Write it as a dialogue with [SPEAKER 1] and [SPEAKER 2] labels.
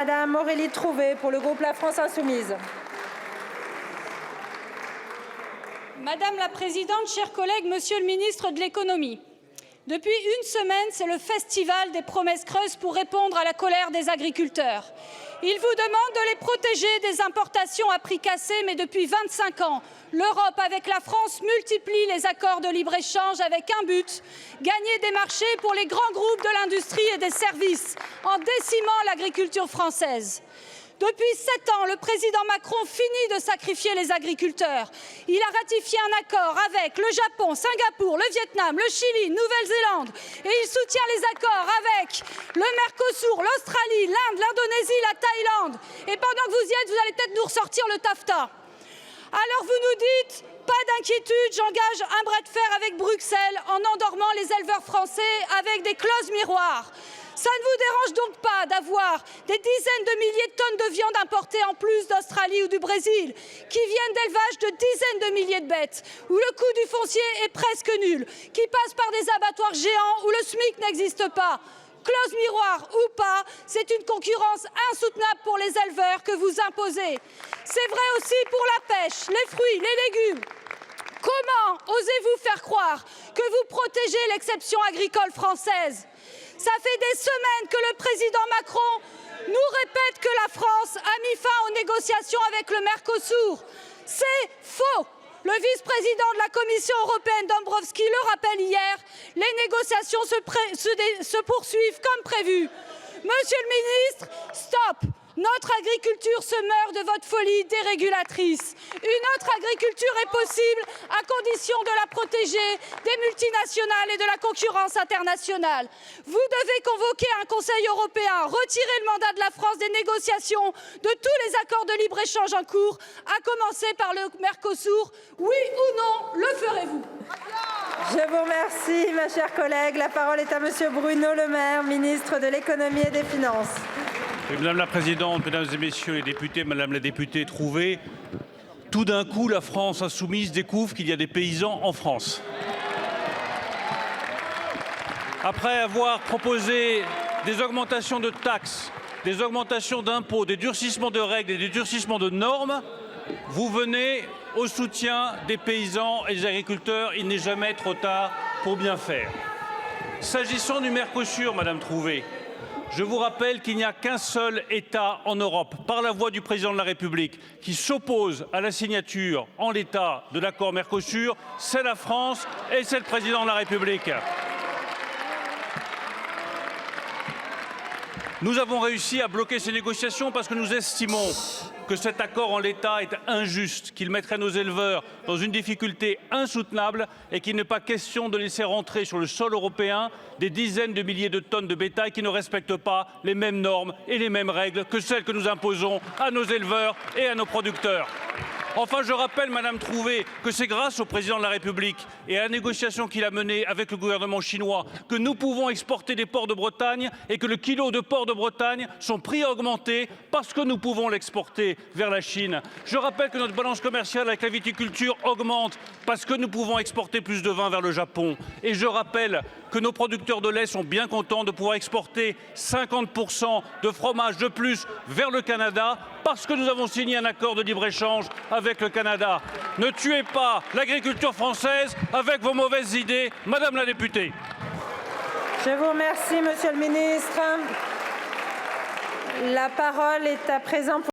[SPEAKER 1] Madame Aurélie Trouvé pour le groupe La France Insoumise.
[SPEAKER 2] Madame la Présidente, chers collègues, Monsieur le Ministre de l'Économie, depuis une semaine, c'est le festival des promesses creuses pour répondre à la colère des agriculteurs. Ils vous demandent de les protéger des importations à prix cassés, mais depuis 25 ans, l'Europe, avec la France, multiplie les accords de libre-échange avec un but, gagner des marchés pour les grands groupes de l'industrie et des services, en décimant l'agriculture française. Depuis 7 ans, le président Macron finit de sacrifier les agriculteurs. Il a ratifié un accord avec le Japon, Singapour, le Vietnam, le Chili, Nouvelle-Zélande. Et il soutient les accords avec le Mercosur, l'Australie, l'Inde, l'Indonésie, la Thaïlande. Et pendant que vous y êtes, vous allez peut-être nous ressortir le TAFTA. Alors vous nous dites, pas d'inquiétude, j'engage un bras de fer avec Bruxelles en endormant les éleveurs français avec des clauses miroirs. Ça ne vous dérange donc pas d'avoir des dizaines de milliers de tonnes de viande importées en plus d'Australie ou du Brésil, qui viennent d'élevages de dizaines de milliers de bêtes, où le coût du foncier est presque nul, qui passent par des abattoirs géants où le SMIC n'existe pas. Clause miroir ou pas, c'est une concurrence insoutenable pour les éleveurs que vous imposez. C'est vrai aussi pour la pêche, les fruits, les légumes. Comment osez-vous faire croire que vous protégez l'exception agricole française ? Ça fait des semaines que le président Macron nous répète que la France a mis fin aux négociations avec le Mercosur. C'est faux. Le vice-président de la Commission européenne, Dombrovskis, le rappelle hier, les négociations se poursuivent comme prévu. Monsieur le ministre, stop! Notre agriculture se meurt de votre folie dérégulatrice. Une autre agriculture est possible à condition de la protéger des multinationales et de la concurrence internationale. Vous devez convoquer un Conseil européen, retirer le mandat de la France des négociations de tous les accords de libre-échange en cours, à commencer par le Mercosur. Oui ou non, le ferez-vous?
[SPEAKER 1] Je vous remercie, ma chère collègue. La parole est à Monsieur Bruno Le Maire, ministre de l'Économie et des Finances.
[SPEAKER 3] Madame la Présidente, Mesdames et Messieurs les députés, Madame la députée Trouvé, tout d'un coup, la France insoumise découvre qu'il y a des paysans en France. Après avoir proposé des augmentations de taxes, des augmentations d'impôts, des durcissements de règles et des durcissements de normes, vous venez au soutien des paysans et des agriculteurs. Il n'est jamais trop tard pour bien faire. S'agissant du Mercosur, Madame Trouvé, je vous rappelle qu'il n'y a qu'un seul État en Europe, par la voix du président de la République, qui s'oppose à la signature en l'état de l'accord Mercosur, c'est la France et c'est le président de la République. Nous avons réussi à bloquer ces négociations parce que nous estimons que cet accord en l'état est injuste, qu'il mettrait nos éleveurs dans une difficulté insoutenable et qu'il n'est pas question de laisser rentrer sur le sol européen des dizaines de milliers de tonnes de bétail qui ne respectent pas les mêmes normes et les mêmes règles que celles que nous imposons à nos éleveurs et à nos producteurs. Enfin, je rappelle, Madame Trouvé, que c'est grâce au président de la République et à la négociation qu'il a menée avec le gouvernement chinois que nous pouvons exporter des porcs de Bretagne et que le kilo de porc de Bretagne, son prix a augmenté parce que nous pouvons l'exporter vers la Chine. Je rappelle que notre balance commerciale avec la viticulture augmente parce que nous pouvons exporter plus de vin vers le Japon. Et je rappelle que nos producteurs de lait sont bien contents de pouvoir exporter 50% de fromage de plus vers le Canada parce que nous avons signé un accord de libre-échange avec le Canada. Ne tuez pas l'agriculture française avec vos mauvaises idées, Madame la députée.
[SPEAKER 1] Je vous remercie, Monsieur le ministre. La parole est à présent pour